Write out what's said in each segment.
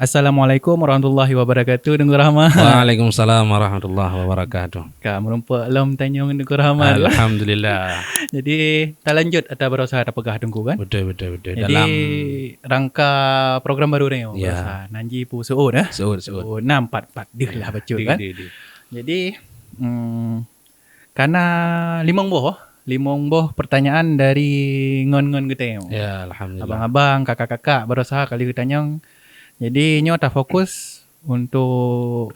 Assalamualaikum warahmatullahi wabarakatuh. Dengar Rahmat. Waalaikumsalam warahmatullahi wabarakatuh. Kak merumpa alam tanya Dengar Rahmat. Alhamdulillah. Jadi tak lanjut atau berusaha tak pegah tunggu kan? Betul. Jadi Dalam rangka program baru ni. Ya. Nanji pu suun dah. Suud. 644 dia lah baca kan. Di. Jadi karena limang boh pertanyaan dari ngon-ngon kita. Ya, alhamdulillah. Abang-abang, kakak-kakak berusaha kali ditanya. Jadi nyo tak fokus untuk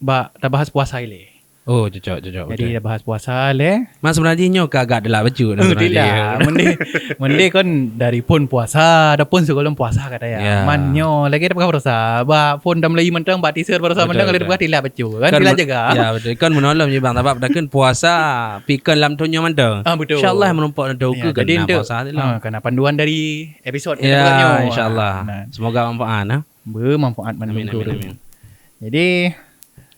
tak bahas puasa ile. Oh, cocok. Jadi dah bahas puasa le. Mas sebenarnya nyo kagak adalah baju. Tidak. Mende kon dari pun puasa, ada pun sebelum puasa kata ya. Ya. Man nyo lagi tak berusaha. Ba pun dah mulai mentang, ba t-shirt berusaha mentang kali Betul. buat tidak baju kan tidak jaga. Ya, betul. Kan menolong je bang. Tapi dah kan puasa pikir lam tu nyo mantau. Betul. InsyaAllah menumpak ada Ya, ke jadi kena untuk puasa tu lah. kena panduan dari episod Ya, insyaAllah. Nah, Semoga manfaat. bermanfaat Amin. mandung. Jadi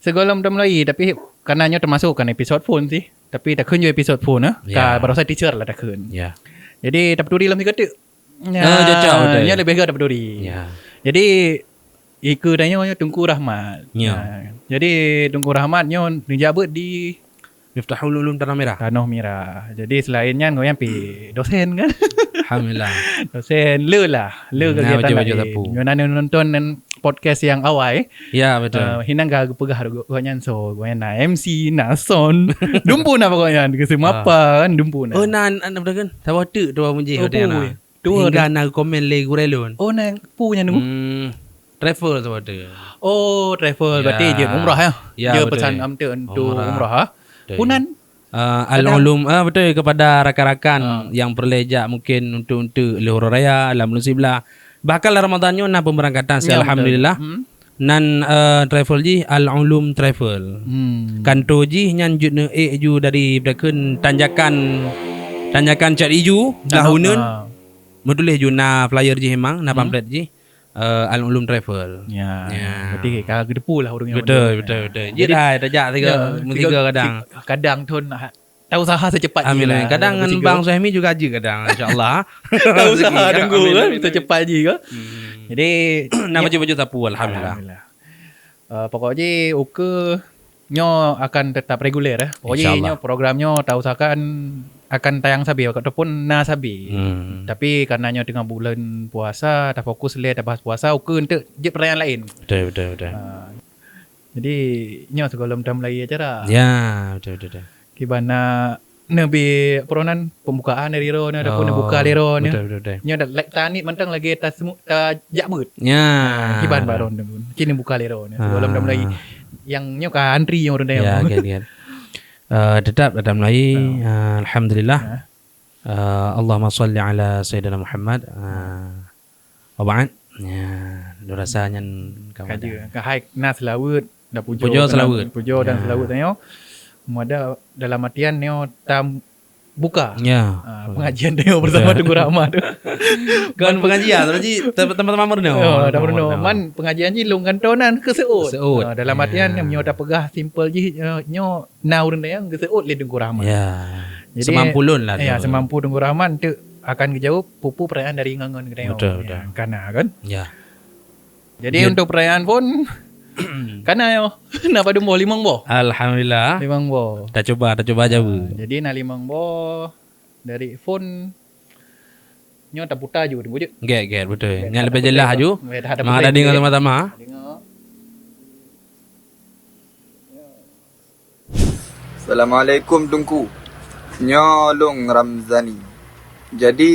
segala dah mulai tapi karenanya termasuk kan episod phone sih. Tapi tak kunjung episod phone Ya. Ka baru saya teacher lah tak kun. Ya. Jadi tak peduli dalam 3 detik. Jauh betul. Nya lebih ke tak peduli. Ya. Jadi iku tanya Tungku Rahmat. Ya. Jadi Tungku Rahmat nyo dijabut di Miftahul Ulum Tanah Merah. Tanah Merah. Jadi selainnya ngoyan pi dosen kan. Alhamdulillah. Dosen le kegiatan baju-baju lain. sapu. Nyo nonton podcast yang awal Ya, betul. Hinang ga pegah goyan so goyan na MC na son dumpu na pokoknya kesema apa kan dumpu na. Oh, nan betul kan? Tahu tu dua munji Oh, hotel pui. na. Dua Hingga na komen le gurelun. Oh nang punya nunggu. Travel tahu tu. Oh travel Ya. berarti je umrah ya. Ya, Dia betul. pesan amte untuk Umrah. umrah ha. Betul. Punan Al-ulum betul kepada rakan-rakan yang perlejak mungkin untuk Luhur Raya, Alam Nusiblah. Bahkan Ramadannya na pemberangkatan Ya, alhamdulillah. betul. Nan travel ji Al-ulum travel. Kanto ji nyan jutne ju dari berken tanjakan cat iju lahunun. Moduleh ju na flyer ji hemang na pamphlet ji Al-ulum travel. Ya. Ya. Berarti kagak gedepu lah orangnya. Betul. Jadi dah tajak tiga kadang. Kadang tun tahu usaha secepat Amin. je lah. Kadang dengan Bang Suhaimi juga aja kadang insyaallah. Tahu usaha tunggu kan secepat je kan. Jadi Nama baju sapu alhamdulillah. Pokoknya oke nyo akan tetap reguler Pokoknya InsyaAllah. nyo programnya tak usahakan akan tayang sabi ataupun na sabi. Tapi karena nyo tengah bulan puasa tak fokus le tak bahas puasa oke untuk je perayaan lain. Betul. Jadi nyo sebelum dah mulai acara. Ya, betul. Kibana nabi peronan pembukaan dari ro na ataupun buka dari ro na. Betul. Nyo dah tani mentang lagi tas jakmut. Ya. Kiban baron pun. Kini buka lero ni. Sebelum dah mulai yang nyo ka antri yang orang Ya, kan. Tetap dalam lagi alhamdulillah. Allahumma salli ala sayyidina Muhammad. Wa ba'd. Ya, rasanya kawan. Kaja ka hai na selawut dah pujo. Pujo selawut. Pujo dan Ya. selawut nyo. Ada dalam artian nyo tam buka. Ya. Pengajian nyo bersama Tunggu Rahmat tu. Kan pengajian tadi tempat-tempat murno. Dah beruno man pengajian ji long kantonan ke seut. Seut. Dalam artian nyo dah pegah simple ji nyo na urang yang ke seut le Tunggu Rahmat. Ya. Jadi, Semampu lun lah. Ya, semampu Tunggu Rahmat tu akan kejauh pupu perayaan dari ngangon kedai. Betul. Kana kan. Ya. Jadi untuk perayaan pun kana yo napa dumbo limang bo. Alhamdulillah. Limang bo. Kita coba jauh. Jadi na limang bo dari phone nyo tak putar je tunggu je. Get betul. Yang lebih jelas aju. Ada Mak ada dengar sama-sama. Tengok. Assalamualaikum Tungku. Nyo long Ramzani. Jadi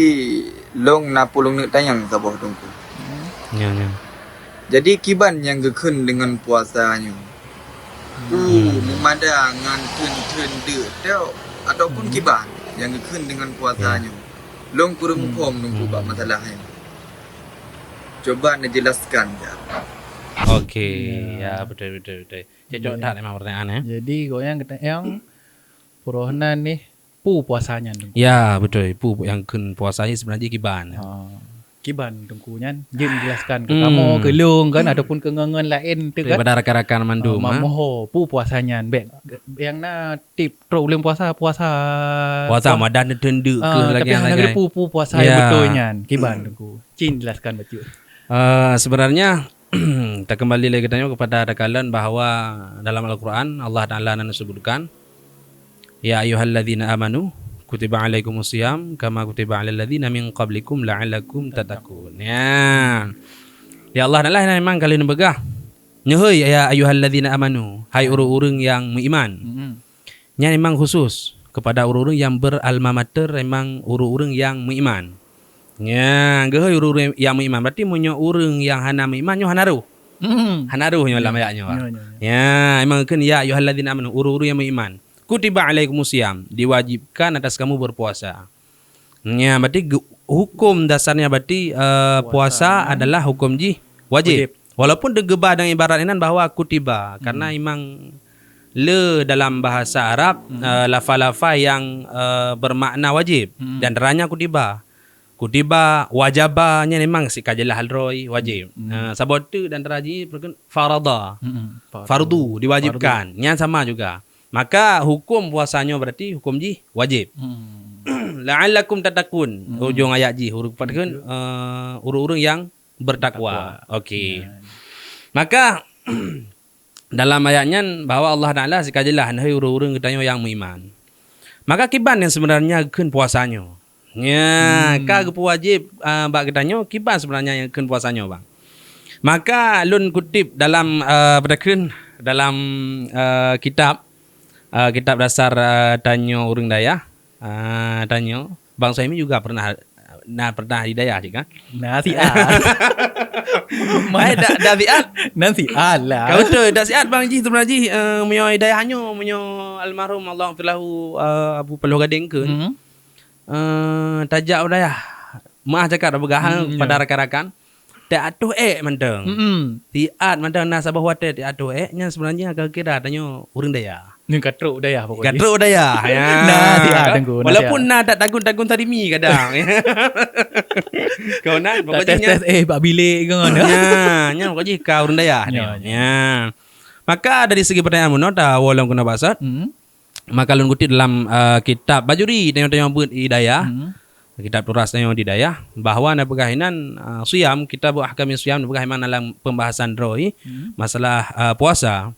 long na pulung nak tayang sabah Tungku. Ya. Jadi kiban yang gekun dengan puasanya. Memada ngan tun de tau ataupun kiban yang gekun dengan puasanya. Long kurung pom Tungku bab masalahnya. Coba dijelaskan ya. Okey. Ya, betul. Cocok tak memang pertanyaan Jadi goyang kata yang purohnan ni puasanya tu. Ya, betul. Pu yang kun puasanya sebenarnya kiban. Kiban tungkunya jin jelaskan ke kamu ke lung kan ataupun ke ngangon lain tu kan. Daripada rakan-rakan mandum. Mamoho puasanya yang na tip problem puasa Puasa Ramadan tendu ke lagi tapi yang hanya lain. puasa Ya. betulnya kiban tungku. Cin jelaskan betul. Sebenarnya Kita kembali lagi tanya kepada rakalan bahawa dalam Al-Quran Allah Ta'ala nan sebutkan ya ayyuhalladzina amanu kutiba alaikumusiyam kama kutiba alal ladzina min qablikum la'allakum tattaqun. Ya Allah Ta'ala memang kalian begah. Nyehoi ya ayyuhalladzina amanu, hai orang-orang yang beriman. Nya memang khusus kepada orang-orang yang beralma mater, memang orang-orang yang beriman. Ya, gehoi orang yang beriman berarti munyo orang yang hana beriman nyo hanaru. Hanaru nyo dalam ayatnya. Ya, memang kan ya ayyuhalladzina amanu, orang-orang yang beriman. Kutiba alaikumusiyam, diwajibkan atas kamu berpuasa. Ya, berarti hukum dasarnya berarti puasa adalah hukum wajib. Walaupun digebah dengan ibarat inan bahawa kutiba karena memang le dalam bahasa Arab lafaz-lafaz yang bermakna wajib dan deranya kutiba. Kutiba wajabanya memang si kajalah halroi wajib. Sebab tu dan teraji farada. Fardu diwajibkan. Yang sama juga. Maka hukum puasanya berarti hukum wajib. La'allakum tattaqun. Ujung ayat huruf patkan urung-urung yang bertakwa. Okey. Maka dalam ayatnya bahawa Allah Taala sekajalah hai urung-urung katanya yang beriman. Maka kiban yang sebenarnya keun puasanya. Ya, ka wajib bak katanya kiban sebenarnya yang keun puasanya bang. Maka lun kutip dalam dalam kitab dasar Tanyo Urang Daya. Tanyo Bang Saimi juga pernah di Daya juga. Nasihat. Nasihat lah. Kau tu nasihat Bang Ji tu Bang Ji menyo Dayahnyo menyo almarhum Allah filahu Abu Peluh Gading ke. Tajak Daya. Maah cakap begah pada rakan-rakan. Tak atuh mentang. Tiat mentang nasabah water tak atuh nya sebenarnya agak kira tanyo Urang Daya. Ni katruk daya pokoknya. Katruk daya. Ya. Nasihat tengku. Walaupun tak takun-takun tadimi kadang. Kau nak pokoknya bak bilik ke mana. Nya pokoknya kau Urang Daya. Ya. Maka dari segi pertanyaan mun ta wolong kuna basat. Maka lun kutip dalam kitab Bajuri tengok-tengok buat Hidayah. Kitab turas tengok di Hidayah bahawa na pegahinan siyam kitab ahkam siyam pegahinan dalam pembahasan roi masalah puasa.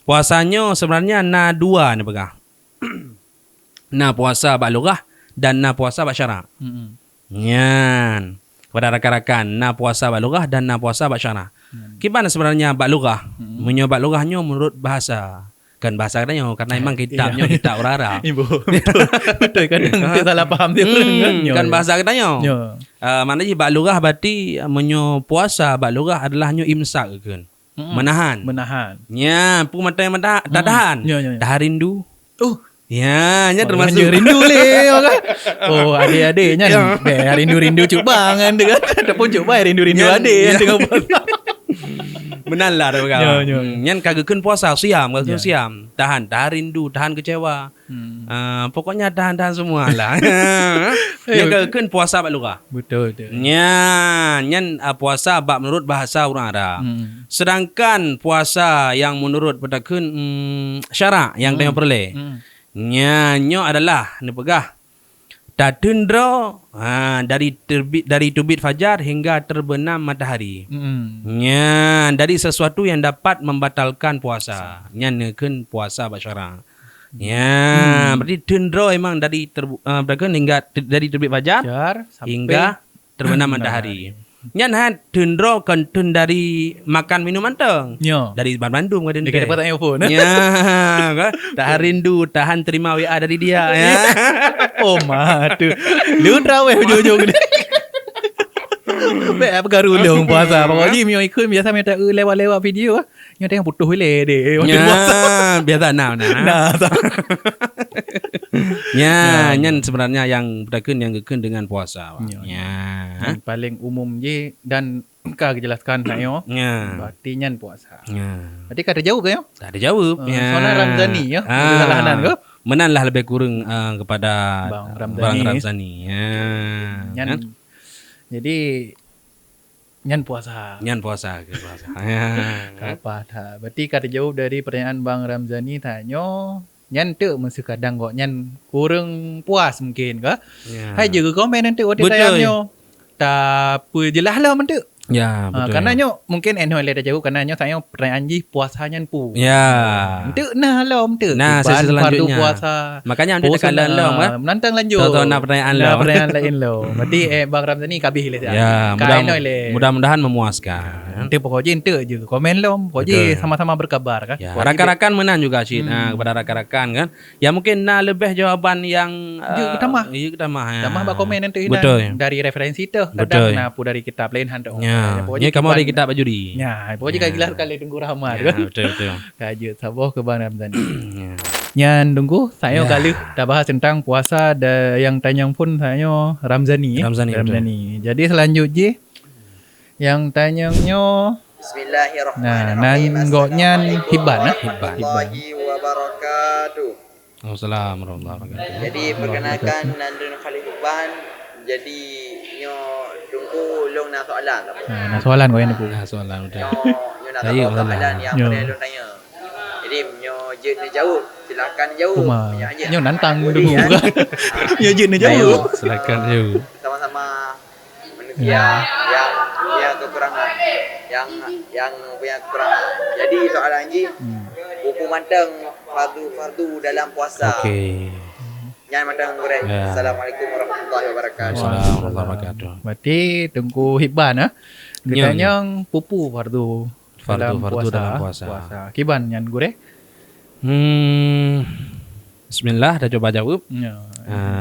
Puasanya sebenarnya na dua ni pegah. Na puasa bak lugah dan na puasa bak syarak. Nyan. Kepada rakan-rakan, na puasa bak lugah dan na puasa bak syarak. Gimana sebenarnya bak lugah? Menyo bak lugahnya menurut bahasa. Kan bahasa katanya karena memang kitabnya kitab orang Arab. Betul kadang kita salah faham dia kan bahasa katanya. Maknanya bak lugah berarti menyo puasa bak lugah adalah nyo imsak kan. Menahan. Ya, pu mata yang tak tahan. Dah rindu. Ya, nya termasuk rindu le kan. Oh, adik-adiknya rindu-rindu cubangan dia kan. Ataupun cuba rindu-rindu adik yang tengah puasa. Menanlah dah kau. Nyan kageukeun puasa siam, siam. Tahan rindu, tahan kecewa. Pokoknya tahan semua lah. Nyan kageukeun puasa bak lugah. Betul. Nyan puasa bak menurut bahasa orang Arab. Sedangkan puasa yang menurut pedakeun syarak yang tengok perle. Nyanyo adalah ni pegah Tatundra dari terbit fajar hingga terbenam matahari. Nya dari sesuatu yang dapat membatalkan puasa. Nya nekeun puasa basyara. Ya, berarti tundra memang dari hingga dari terbit fajar hingga terbenam matahari. Nya tundra kantun dari makan minum anteng. Dari Bandung kadang. Dekat dapat iPhone. Ya, tahan rindu, tahan terima WA dari dia ya. Oh matu. Lu traweh ujung-ujung ni. Baik apa garulung puasa. Pokoknya mio ikut biasa minta lewat-lewat video ah. Yang tengah putuh le deh. Biasa nah. Ya, nyan sebenarnya yang berkaitan yang gekun dengan puasa. Ya. Paling umum je dan kau jelaskan nak yo. Berarti nyan puasa. Berarti kata jauh ke yo? Tak ada jawab. Soalnya Ramzani ya. Kesalahan ke? Menanlah lebih kurang kepada Bang Ramzani. Nyan. Jadi nyan puasa. Ke puasa. Apa dah. Berarti kata jauh dari pertanyaan Bang Ramzani tanya nyan tu mesti kadang kok nyan kurang puas mungkin ke. Hai jaga komen nanti waktu tayangnya. Tak apa jelas lah mentu. Ya, betul. Karenanya mungkin eno le dah jauh karenanya saya pertanyaan ji puasanya pu. Ya. Ente nah lom ente. Nah, sesi fardu selanjutnya. puasa. Makanya anda tekalan lom kan. Menantang lanjut. Tahu-tahu nak pertanyaan lom. Pertanyaan lain lo. Berarti Bang Ramzani kabih le. Ya, mudah-mudahan memuaskan. Ente pokoknya ente je komen lom. Pokoknya sama-sama berkabar kan. Ya, rakan-rakan menang juga Syed. Kepada rakan-rakan kan. Ya mungkin nak lebih jawaban yang tambah. Ya, tambah. Tambah bak komen ente Betul. dari referensi tu. Betul. Kadang napu dari kitab lain hantar. Ya, ini kamu dari kitab bajuri. Ya, pokoknya gelar kali tunggu rahmat Ya, kan. betul. Kajut saboh ke Bang Ramzani. Ya. Yang tunggu saya kali dah bahas tentang puasa yang tanya pun saya Ramzani. Ramzani. Jadi selanjutnya yang tanyanya Bismillahirrahmanirrahim. nanggoknya Hibban. Warahmatullahi wabarakatuh. Assalamualaikum warahmatullahi wabarakatuh. Jadi perkenalkan Nandun Khalid Hibban. Jadi nyo tunggu long nak soalan tak apa. Nah, soalan kau yang ni. Nah, soalan betul. Nyo nak Saya tahu soalan yang Yo. boleh long tanya. Jadi nyo je ni jauh. Silakan jauh. Cuma Banyak aja. nyo nantang Boleh, dulu kan? kan. Nyo je ni jauh. Silakan jauh. Sama-sama manusia yang kekurangan, yang punya kekurangan. Jadi soalan Haji, buku manteng fardu dalam puasa. Okey. Yang manteng goreng. Ya. Assalamualaikum warahmatullahi wabarakatuh. Assalamualaikum warahmatullahi wabarakatuh. Berarti tunggu Hibban Dia Nyo, tanya pupu fardu Fardu dalam puasa. Kiban yang gure. Bismillah, dah coba jawab. Ya.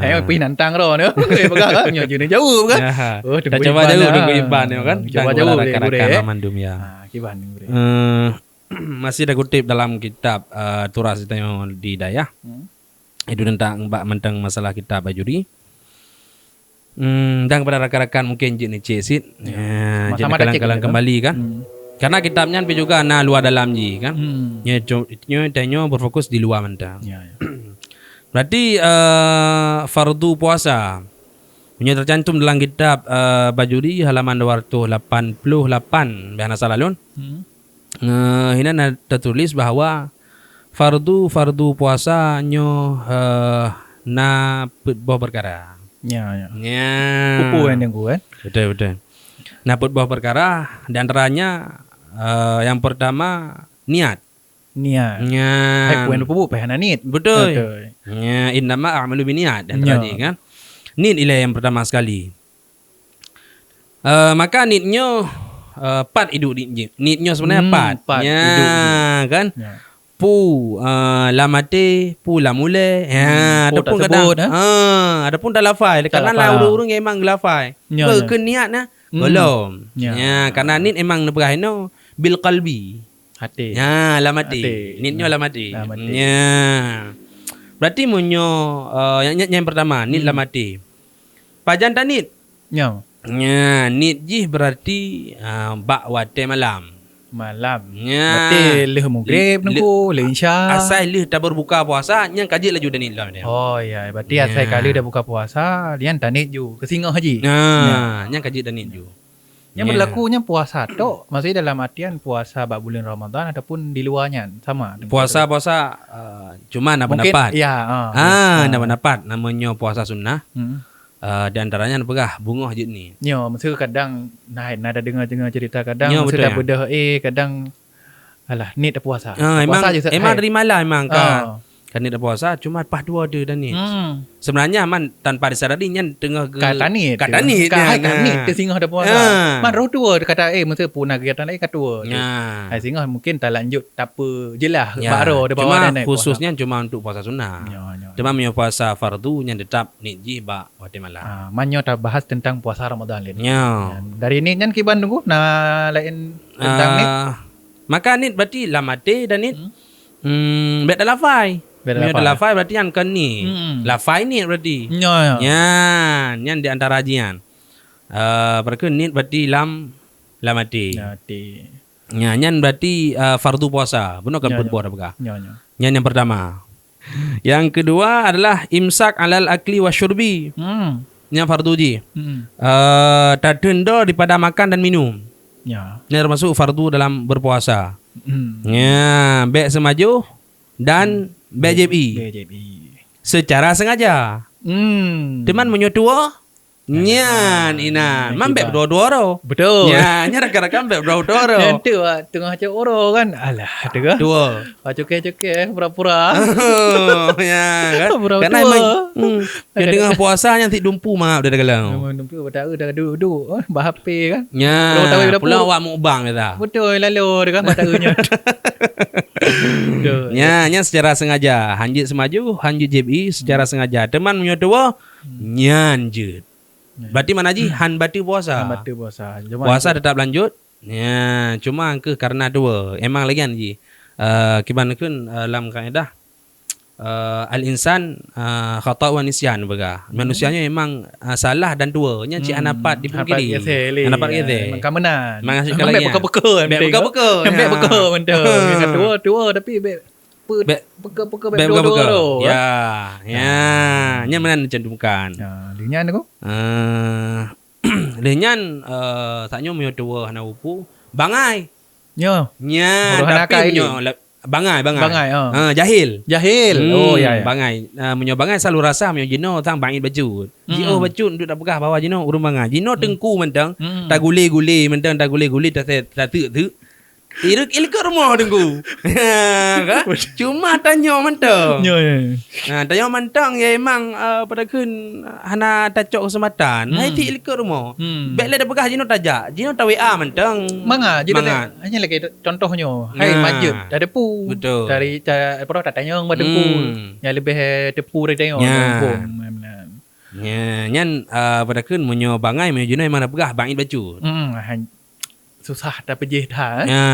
Saya pergi nantang roh ni. Pegang nyo je ni jauh kan. Ya. Oh, Dah tunggu coba Hibban jauh lah. tunggu Iban ya kan. Coba jauh dia gure. Rakan-rakan Amandum ya. Kiban gure. Masih ada kutip dalam kitab Turas Tanya di Dayah. Itu tentang tentang masalah kitab bajuri. Dan kepada rakan-rakan mungkin je ni cesit. Ya, jadi Sama-sama dah cek kalang-kalang juga. kembali kan. Karena kitabnya tapi juga na luar dalam ji kan. Nyo tanya berfokus di luar mentang. Ya. Berarti fardu puasa punya tercantum dalam kitab bajuri halaman 288 bahasa salalun. Ini ada tertulis bahawa fardu puasa nyo na buah perkara. Ya. Ya. Pupu yang gue. Betul. Nah, buah perkara di antaranya yang pertama niat. Niat. Ya. Hai puan pupu pehana nit. Betul. Ya, innama a'malu biniat dan tadi kan. Niat ialah yang pertama sekali. Maka niatnya empat hidup niatnya sebenarnya empat. Ya, kan? Ya. Pu lamate, pu lamule. Ya, ada pun kadang. Ada pun dah lafai. Karena lah urung emang lafai. Ke niat nah. Belum. Ya, karena niat emang nebrahino bil qalbi. Hati. Ya, lamati. Niatnya lamati. Ya. Berarti munyo yang pertama, niat lamati. Pajan tak niat? Ya. Ya, niat jih berarti bak wate malam. Ya. Berarti leh maghrib nunggu, leh isya. Asal leh tak berbuka puasa, yang kaji laju dan niat lah. Oh ya, berarti asal kali dah buka puasa, lian tak niat ju. Kesingah haji. Nah, yang kaji dan niat ju. Yang berlakunya puasa tu, maksudnya dalam artian puasa bak bulan Ramadan ataupun di luarnya sama. Puasa cuma nak pendapat. Ya. Nak pendapat namanya puasa sunnah. Di antaranya apa bunga je ni. Ya, maksudnya kadang ada dengar cerita kadang Ya, maksudnya betul, bedah kadang alah ni dah puasa. Emang dari malam emang kan ni dah puasa cuma pas dua ada dan ni. Sebenarnya man tanpa disadari nyan tengah kata ni. Kata ni singgah dah puasa. Man roh dua kata maksudnya punah kegiatan lain kata dua. Hai singgah mungkin tak lanjut tak apa jelah baru dah bawa dan khususnya cuma untuk puasa sunnah. Cuma punya puasa fardu yang tetap ni ji ba waktu malam. Manyo tak bahas tentang puasa Ramadan lain. Dari ni nyan kiban tunggu na lain tentang ni. Maka ni berarti lamate dan ni bet dah lafai. Dia dah lafai berarti yang kan ni. Lafai ni berarti. Ya. Yang di antara ajian. Berarti ni berarti lamati. Ya, yang berarti fardu puasa. Benar kan berbuat apa? Yang pertama. Yang kedua adalah imsak alal akli wa syurbi. Yang fardu ji. Tak tenda daripada makan dan minum. Ya. Ini termasuk fardu dalam berpuasa. Ya, baik semaju dan BJB. Secara sengaja. Teman menyotua Nyan inan. Man beb dua-dua. Betul. Ya, nya rakan-rakan beb dua-dua. Nanti tengah cak oro kan. Alah, tengah. Dua. Cukai-cukai pura-pura. Ya kan. Pura-pura. Karena memang yang tengah puasa nanti dumpu mah udah galau. Memang dumpu dah duduk bah HP kan. Ya. Kalau tahu Pulau awak mukbang kata. Betul lalu dengan matanya. Nya secara sengaja hanjit semaju, hanjit JBI secara sengaja. Teman menyodowo nyanjut. Berarti mana ji? Han batu puasa. Batu puasa. Puasa tetap lanjut. Ya, cuma ke karena dua. Emang lagi kan ji. Kiban kun dalam kaedah al-insan khata' wa nisyan baga. Manusianya memang salah dan dua. Nya cik anapat di pungkiri. Anapat gitu. Memang kemenan. Memang asyik lagi. Beka-beka. Beka-beka. Beka-beka betul. Yang dua tapi beka-beka dua. Ya. Nya menan cantumkan. Linyan aku. Linyan taknya mo dua hana upu. Bangai. Nya. Tapi nyo bangai. Jahil. Oh ya. Bangai. Menyo bangai selalu rasa menyo jino tang bangit baju. Jino baju duduk dak pegah bawah jino urung bangai. Jino tengku mentang. Tak gule-gule mentang tak gule-gule tak tu. Ilik ke rumah tengku. Kan? Cuma tanya mentang. Tanya mentang ya emang pada kun hana tacok kesempatan. Hai ti ilik ke rumah. Baiklah dah pegah jino tajak. Jino ta WA mentang. Manga jino hanya lagi contohnya. Hai majud dah depu. Betul. Dari apa dah tanya pada depu. Yang lebih depu dari tengok. Nyan pada kun menyo bangai menyo jino emang dah pegah bangit baju. Susah dah pejih dah. Ya.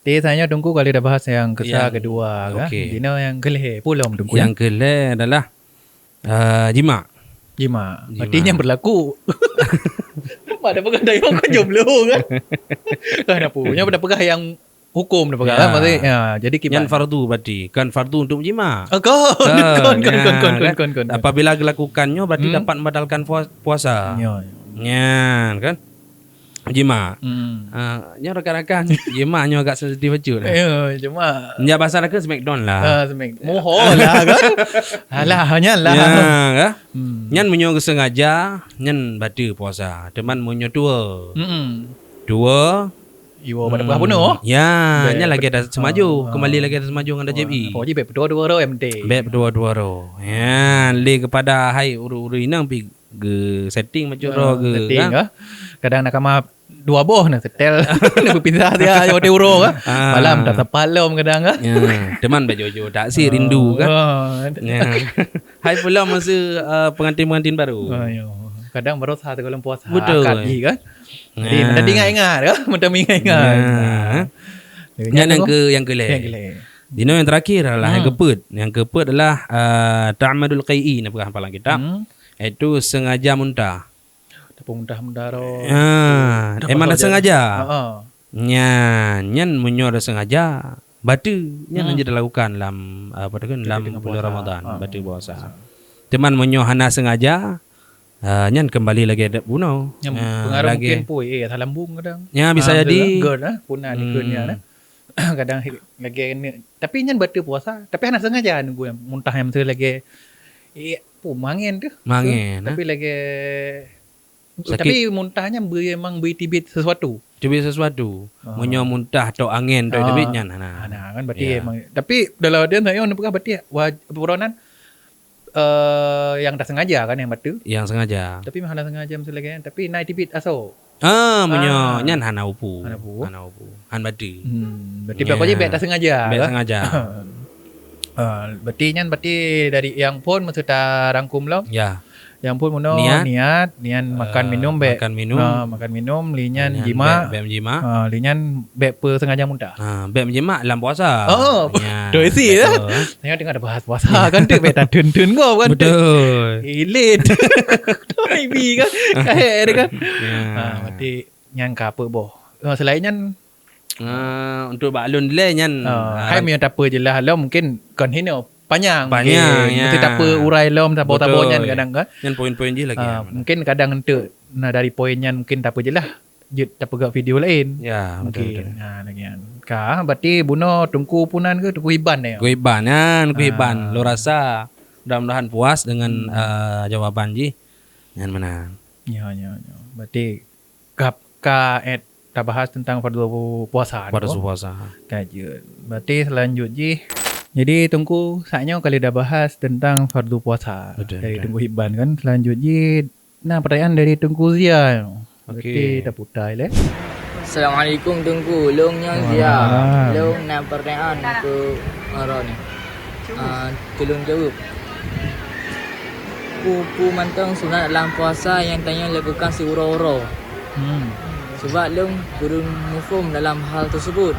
Tanya tunggu kali dah bahas yang kedua kan. Dino yang kelih pulang tunggu. Yang kelih adalah jima. Artinya berlaku. Pada pegang dayang kan jomblo kan. Kan punya pada pegang yang hukum dah pegang kan maksudnya. Jadi yang fardu berarti kan fardu untuk jima. Kon. Apabila dilakukannya berarti dapat membatalkan puasa. Ya, kan? Jima. Nya rakan-rakan jima nya agak sensitif baju lah. Cuma nya bahasa rakan smackdown lah. Moho lah kan. Alah hanya lah. Ya. Nyan menyo sengaja nyan batu puasa. Teman menyo dua. Iwo pada buah bunuh. Ya, nya lagi ada semaju. Kembali lagi ada semaju dengan ada JB. Pokoknya beb dua-dua ro MT. Beb dua-dua ro. Ya, le kepada hai uru-uru inang pi ge setting macam ro ge. Setting kan. Kadang nak kama dua boh nak setel nak berpisah dia yo euro kan. Malam tak sepalom kadang kan. Ya, teman bejojo tak si rindu kan. Ya. Hai pula masa pengantin-pengantin baru. Kadang baru sah kalau puasa betul kan. Jadi minta ingat kan, minta ingat. Yang kelih. Dino yang terakhir adalah yang keempat adalah ta'amadul qai'i nak pegang palang kitab. Itu sengaja muntah. Muntah ro. Emang dah sengaja. Nyan menyo dah sengaja. Batu nyan hanya dilakukan dalam dalam bulan Ramadan, batu puasa. Teman menyo hana sengaja. Nyan kembali lagi ada bunuh. Pengaruh mungkin pui lambung kadang. Ya bisa jadi. Gerd punah di kunnya. Kadang lagi tapi nyan batu puasa, tapi hana sengaja nunggu muntah yang mesti lagi mangin tu. Tapi lagi sakit. Tapi muntahnya memang bertibit sesuatu. Menyo muntah atau angin atau tibitnya kan berarti memang. Tapi dalam dia saya nak berarti peronan yang dah sengaja kan yang batu. Yang sengaja. Tapi mana sengaja mesti lagi tapi naik tibit aso. Menyo nyan hana upu. Han batu. Berarti berapa je bet dah sengaja. Sengaja. Berarti dari yang pun maksud tak rangkum lah. Ya. Yang pun mono niat makan minum makan minum linyan jima linyan bek per sengaja muntah. Bek menjima dalam puasa. Tu isi ya. Saya tengah ada bahas puasa kan tu bek tak tun kau kan. Betul. Ilit. Baby kan. Kayak kan. Berarti nyan ka apa boh. Selain nyan untuk baklun dia nyan hai mi tak apa jelah lah mungkin kon hino panjang ya. Mesti tak apa urai lom tak apa kadang kan. Yang poin-poin je lagi. Mungkin kadang untuk dari poinnya mungkin tak apa je lah. Jut tak apa video lain. Ya, mungkin. Lagi kan. Berarti buno tungku punan ke tungku hiban ni. Hiban kan, hiban. Lo rasa mudah-mudahan puas dengan jawaban ji. Nyan menang. Ya. Berarti kita bahas tentang fardu puasa. Pada puasa. Kajian. Berarti selanjutnya jadi Tungku saatnya kali dah bahas tentang fardu puasa. Dari Tungku Hibban kan. Selanjutnya pertanyaan dari Tungku Zia. Berarti dah putai lah. Assalamualaikum Tungku. Longnya Zia. Long nak pertanyaan untuk Ara ni. Tolong jawab. Pupu mantang sunat dalam puasa yang tanya lakukan si ura-ura. Sebab long kurang mufhum dalam hal tersebut.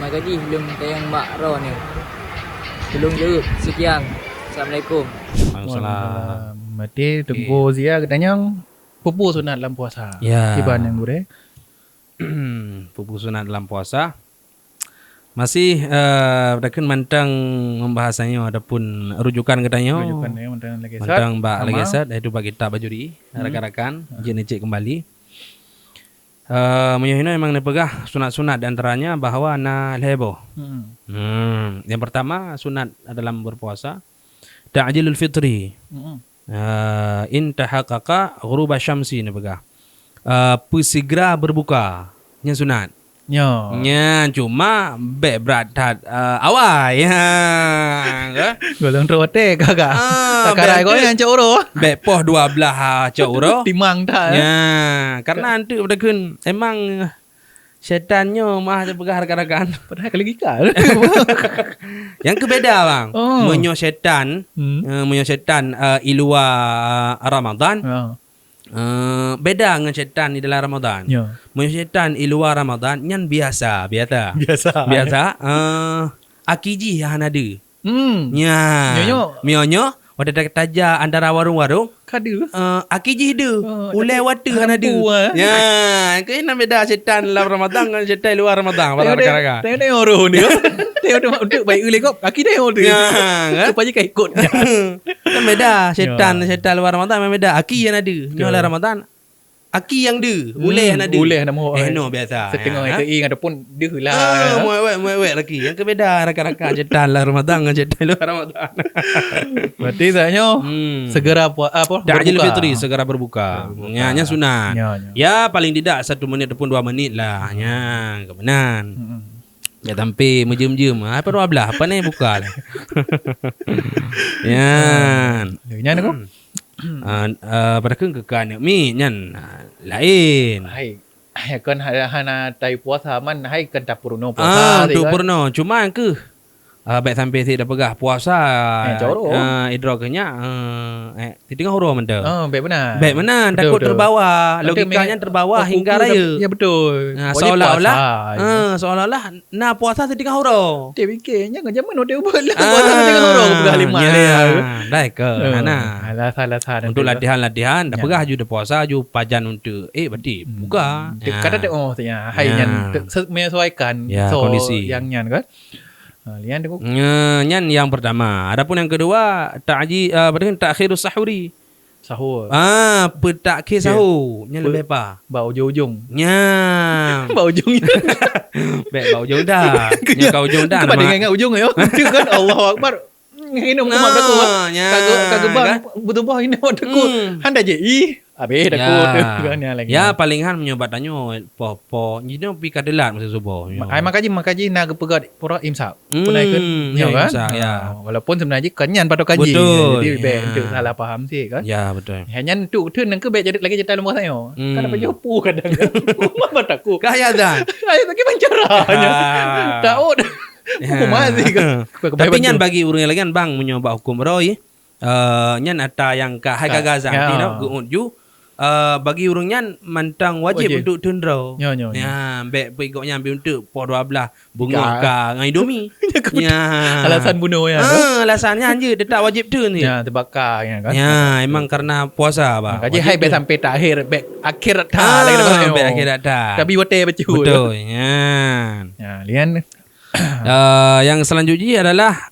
Makanya long tanya Mak Ra ni. Tolong jawab. Sekian. Assalamualaikum. Waalaikumsalam. Berarti Tungku Zia katanya pupu sunat dalam puasa. Ya. Hibban yang gure. Pupu sunat dalam puasa. Masih berdekat mantang membahasanya adapun rujukan katanya. Rujukan ya mantang lagi Mantang Mbak lagi set itu bagi kita bajuri rakan-rakan jenis cek kembali. Menyuhina memang nepegah sunat-sunat di antaranya bahawa na lebo. Yang pertama sunat dalam berpuasa ta'jilul fitri. In tahaqqaqa ghuruba syamsi nepegah. Segera berbuka nya sunat. Nya cuma berat awal ya. Golong rote kagak. Sekarang kau yang coro. Poh 12 coro. Timang dah. Ya, karena nanti berdekat emang setannya mah pegah rekan-rekan. Padahal kali gikal. Yang kebeda bang. Menyo setan, ilua Ramadan. Beda dengan setan di dalam Ramadan. Menyo setan ilua Ramadan nyan biasa. Akiji yang ada. Mionyo wadah taja antara warung-warung Kadu. Akiji dia. Ulai watu kan ada. Ya, kena beda setan dalam Ramadan dengan setan luar Ramadan pada rakan-rakan. Tengok orang dia. Tengok untuk baik ulai kau. Aki dia orang dia. Supaya kau ikut. Kan beda setan luar Ramadan memang beda. Aki yang ada. Nyolah Ramadan. Aki yang dia. Ulai yang ada. Ulai nak mau. No biasa. Setengah itu ada pun dia lah. Muat lagi. Yang kebeda rakan-rakan setan luar Ramadan dengan setan luar Ramadan. Berarti saya segera Ta'jil fitri segera berbuka. Nya sunat. Ya paling tidak 1 menit ataupun 2 menit lah. Nya kebenan. Ya tampi menjem-jem. Apa 12 apa ni buka lah. Yan. Nya aku. Pada kekan mi nyan lain. Hai kan hana tai puasa man hai kan tak purno puasa. Tu purno cuma ke baik sampai tidak pegah puasa idraknya di tengah huruf menda. Baik benar. Baik benar takut terbawa, logikanya terbawa hingga raya. Ya betul. Seolah-olah na puasa di tengah huruf. Dia fikirnya kan zaman dia buat puasa di tengah huruf pegah 5 dia. Dah ke mana? Alasan untuk latihan dah pegah ju puasa ju pajan untuk berarti buka. Kata tanya hai nyan menyesuaikan kondisi yang nyan kan. Lian tengok. Nyan yang pertama. Adapun yang kedua takhirus sahuri. Sahur. Petakhir sahur. Nyan lebih apa? Bau ujung. Nya. Bau ujung. Bau ujung dah. Nya kau ujung dah. Kepada ingat ujung yo. Kan Allahu Akbar. Ini kumat aku. Kagak bang betul bah ini aku. Handa je habis takut kan lagi. Ya palingan menyobatannya po ni pi kadelat masa subuh. Ai makaji nak pegat pura imsak. Punaikan ya kan? Walaupun sebenarnya kenyan patut kaji. Jadi untuk salah faham sih kan. Ya betul. Hanya tu nang ke bet jadi lagi cerita lemah saya. Kan apa jopu kadang. Mama takut. Kaya dah. Ai bagi pancaranya. Tahu tapi nyan bagi urang lagi kan bang menyoba hukum Roy nyan ada yang ka hai gagazang tino guunju bagi urang nyan mantang wajib untuk tundra ya bek pegoknya ambil untuk po 12 bunga ka ngai domi ya alasan bunuh ya alasannya je dia tak wajib tu ni ya terbakar ya kan ya emang karena puasa bang kaji hai bek sampai akhir bek akhir dah lagi bek akhir dah tapi wote betul betul ya lian yang selanjutnya adalah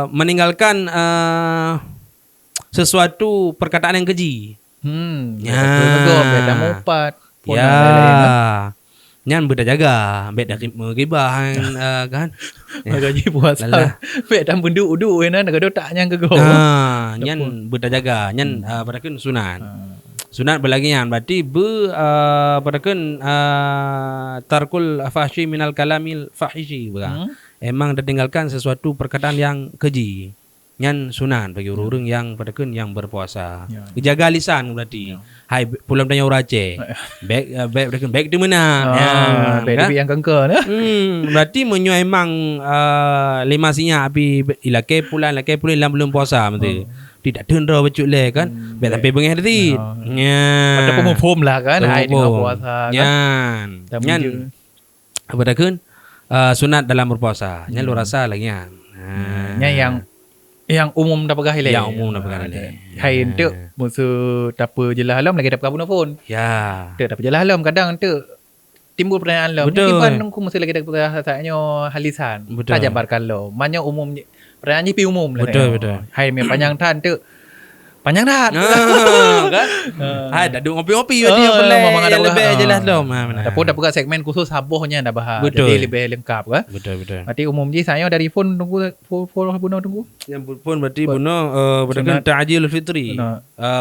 meninggalkan sesuatu perkataan yang keji. Beda mupat. Ya. Nyan beda jaga, beda gibah kan. Gaji puasa. Beda bundu udu enan gado tak nyang ke go. nyan bertajaga nyan padakeun sunat. Sunat belagian berarti padakeun tarkul fahsyi minal kalamil fahishi emang ditinggalkan sesuatu perkataan yang keji. Nyan sunat bagi orang-orang yang padakeun yang berpuasa. Jaga lisan berarti. Hai pulang tanya urace. Baik di mana? Baik yang kengker nah. Berarti menyo emang lima sinya api ilake pulang belum puasa mesti. Tidak tendra becuk le kan. Baik sampai bengih tadi. Ada pemufum lah kan. Hai di puasa kan. Nyan padakeun sunat dalam berpuasa. Nyan lu rasa lagi nyan. Yang umum dah pegah ile. Yang umum dah pegah ile. Hai entuk musuh tapa jelah alam lagi dah pegah bunuh pun. Ya. Entuk tapa jelah alam kadang entuk timbul pertanyaan alam. Kiban aku mesti lagi dah pegah saatnya halisan. Tak jabarkan lo. Manya umum pertanyaan ni pi umum lah. Betul. Hai me panjang tan entuk. Panjang dah. Kan? Hai dah duk ngopi-ngopi dia boleh. Yang lebih jelas lo. Tapi dah pegah segmen khusus habohnya dah bahas. Jadi lebih lengkap kan. Betul. Berarti umum je saya dari phone tunggu tunggu. Yang pun berarti bunuh berdasarkan ta'jilul fitri.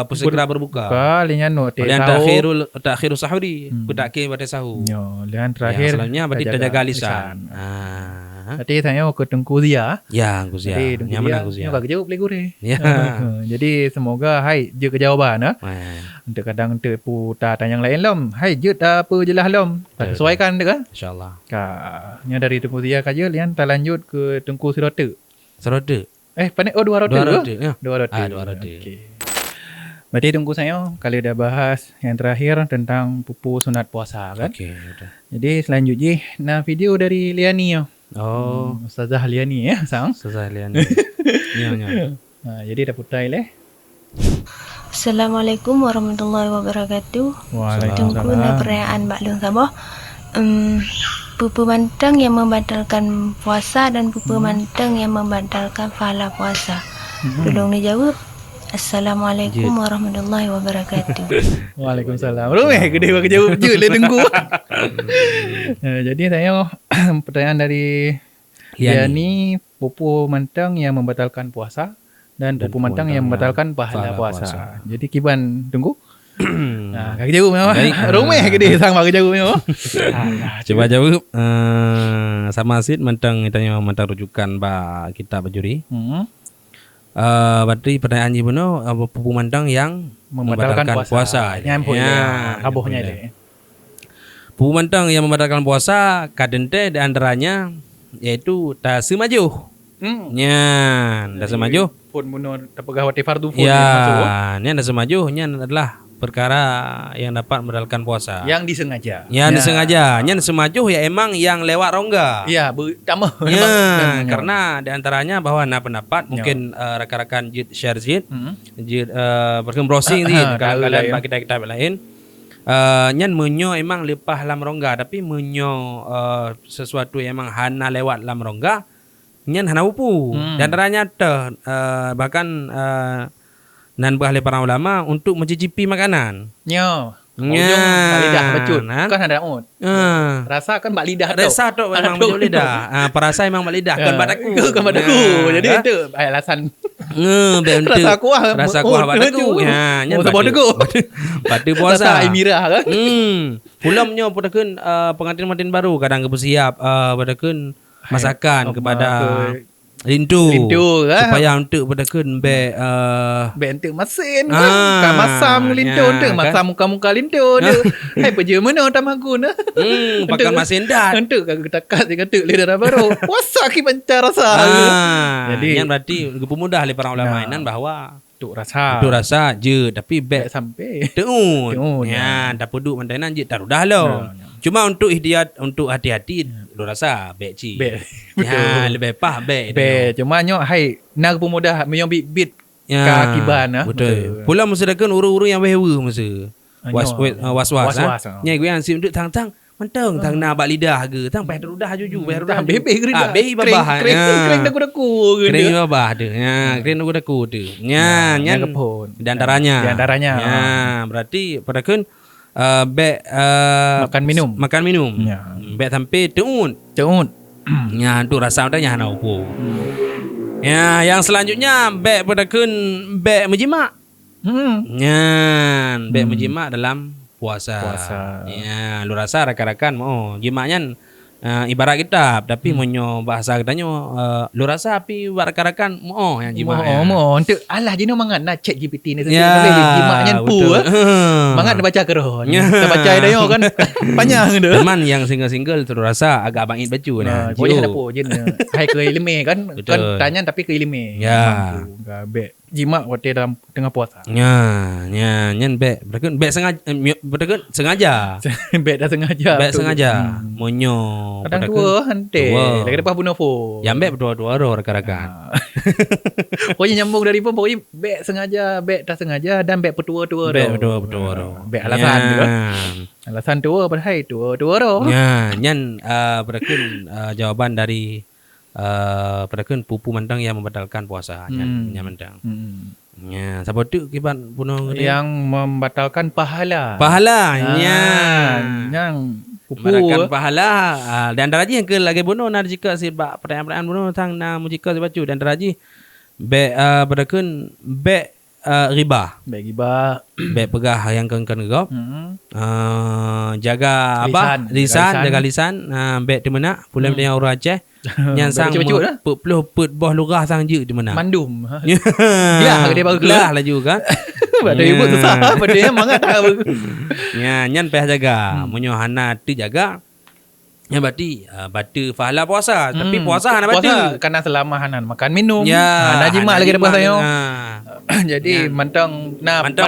Persegera berbuka. Kalian yang takhirul sahuri. Berakhir pada sahur. Yang terakhir selanjutnya berarti terjaga lisan. Berarti saya ke Tengku Zia. Ya, Tengku Zia. Nyaman Tengku Zia. Enggak jawab lagi gure. Ya. Jadi semoga hai je kejawaban untuk kadang untuk putar tanya yang lain lom. Hai je apa jelah lom. Sesuaikan dek kan? Insya-Allah. Nya dari Tengku Zia kaja lian tak lanjut ke Tengku Sirota. Pandai 2 rota. 2 rota. Ya. 2 rota. 2 rota. Okey. Berarti tunggu saya kalau dah bahas yang terakhir tentang pupu sunat puasa kan. Okey, betul. Jadi selanjutnya video dari Liani Ustazah Liani sang. Ustazah Liani. Ya. Jadi dah putai leh. Assalamualaikum warahmatullahi wabarakatuh. Waalaikumsalam. Tunggu na perayaan Baklung Sabah. Pupu mantang yang membatalkan puasa dan pupu mantang yang membatalkan pahala puasa. Tolong dijawab. Assalamualaikum warahmatullahi wabarakatuh. Waalaikumsalam. Rumah gede bagi jawab je le tunggu. Jadi saya pertanyaan dari Liani, pupu mantang yang membatalkan puasa dan pupu mantang yang membatalkan pahala puasa. Jadi kiban tunggu. Kaki jawab memang. Rumah gede sang bagi jawab memang. Coba jawab sama Sid mantang tanya mantang rujukan ba kita berjuri. Berarti pertanyaan ibu pupu mantang yang membatalkan puasa. Habohnya dia. Pupu mantang yang membatalkan puasa kadente di antaranya yaitu tasemajuh. Tasemajuh. Pun muno tapegah wati fardu pun. Ya, ni tasemajuh adalah perkara yang dapat membatalkan puasa. Yang disengaja. Yang semajuh ya emang yang lewat rongga. Ya, tambah. Ya, karena di antaranya bahwa pendapat mungkin rakan-rakan jid share jid browsing ni kalian bagi kita lain. Nyan menyo emang lepas lam rongga tapi menyo sesuatu yang emang hana lewat lam rongga nyan hana upu. Di antaranya bahkan nan bahale para ulama untuk mencicipi makanan. Lidah becut. Kan ada ut. Rasa kan bak lidah tu. Rasa tu memang becut lidah. Perasa memang bak lidah kan badaku. Kan badaku. Jadi itu alasan. Rasa kuah badaku. Nya badaku. Pada puasa. Rasa mirah kan. Pulamnya padakeun pengantin-pengantin baru kadang bersiap padakeun masakan kepada Lintu kan? Supaya untuk badakeun be untuk masin kan masam lintu untuk masam muka-muka lintu tu. Hai peje mana tamagu na. Pakai masin dat. Untuk kagak takat dia kata lidah baru. Puasa ki pancar rasa. Jadi yang berarti pemudah oleh para ulama inan bahwa tu rasa je tapi be sampai teun. Ya, dah peduk mandanan je tarudah lo. Cuma untuk ikhtiar untuk hati-hati lu rasa baik ci. Ya, lebih pah baik. Cuma nyo hai nak pemuda menyong bit kakiban betul. Pula mesti dekan uru-uru yang wewe mesti. Was-was. Nyai gue ansip duk tang-tang mentang tang na bak lidah ke tang pah terudah juju pah terudah bebe gerida bebe babah kering daku kering babah tu kering daku tu nyan di antaranya ya berarti padakeun makan minum be sampai teun nya tu rasa dah nya hana upo Ya, yang selanjutnya bek pedakun bek menjimak. Nyan, bek menjimak dalam puasa. Ya, lu rasa rakan-rakan mau jimaknya ibarat kitab tapi monyo bahasa katanya lu rasa api rakan-rakan mau yang jimak. Mau untuk alah jino mangat nak chat GPT ni Ya, jimaknya pu. Mangat baca keroh. Kita baca dah yo kan. Panjang dah. Teman yang single-single tu rasa agak bangit baju nah. Boleh ada pu jin. Hai ke ilmu kan. Kan Betul. tanya tapi ke ilmu. Ya. Gabe. Jimak waktu dalam tengah puasa. Nyan bek berkun bek sengaja berkun sengaja. Bek dah sengaja. Bek sengaja monyo Kadang dua hante. Lagi depan bunuh pu. yang bek berdua-dua rakan-rakan. Pokoknya nyambung dari pun pokoknya bek sengaja, bek tak sengaja dan bek petua-tua. Bek berdua-dua. Bek alasan tu. Alasan tua berhai tua-tua ro. Nyan berkun jawaban dari pedakun pupu mandang yang membatalkan puasa nyan mandang. Ya, siapa tu kiban puno Yang membatalkan pahala. Yang pupu membatalkan pahala. Dan daraji yang ke lagi buno nar jika sibak pertanyaan buno tang na mujika sibacu dan daraji be pedakun be riba. Bek giba. Be pegah yang kengkan gegap. Jaga apa? Lisan, jaga lisan. Be di mana? Pulang dengan orang Aceh. Yang sang puluh put boh lurah sang je di mana? Mandum. Ya, dia baru lah laju kan. Pada ibu susah, pada yang mangat tahu. Ya, nyan payah jaga. Munyo hana tu jaga. Yang berarti batu pahala puasa. Tapi puasa hana batu. Karena selama hanan makan minum. Ya, Hana jimat lagi depan saya. Jadi Ya. mantang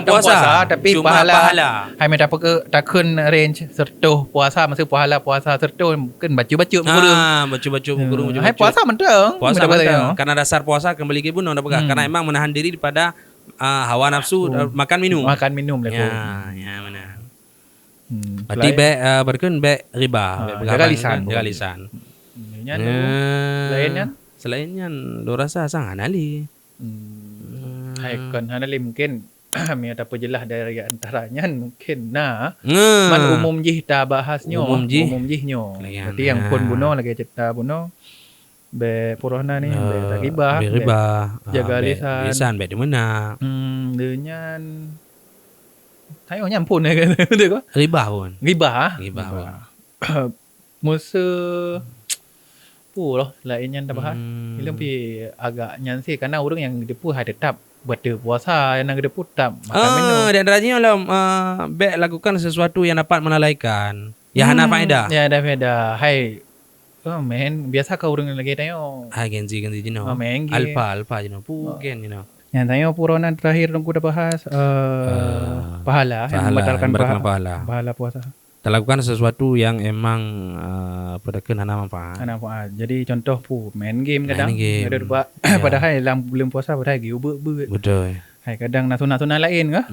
puasa, tapi cuma pahala. Hai minta apa ke takun range sertuh puasa masa pahala puasa sertuh mungkin baca-baca kurang. Baca-baca kurang. Hai puasa mantang. Puasa mantang. Karena dasar puasa kembali ke pun nak pegang. Karena emang menahan diri daripada hawa nafsu makan minum. Makan minum lah. Ya, mana. Berarti berkun bek riba. Jaga lisan. Jaga lisan. Lainnya? Selainnya lu rasa sangat ali. Hai kan hanali mungkin mi ada apa jelas dari antaranya mungkin man umum jih ta bahasnyo umum jihnyo. Jadi yang pun buno lagi cerita buno be purana ni be takibah be riba jaga lisan be di mana dengan tayo nyampun gitu ko riba pun riba musa loh lainnya tak bahas ilmu pi agak nyansi karena orang yang depu hai tetap buat puasa yang depu tetap makan minum dan rajinnya lah baik lakukan sesuatu yang dapat melalaikan ya hana faedah ya ada faedah hai men biasa kau orang lagi tayo hai genzi jino men alfa jino gen jino yang tayo puronan terakhir aku dah bahas pahala yang membatalkan pahala puasa lakukan sesuatu yang emang pedakun hana manfaat. Jadi contoh main game kadang. Ada lupa padahal dalam bulan puasa padahal game betul. Hai kadang natuna lain ke?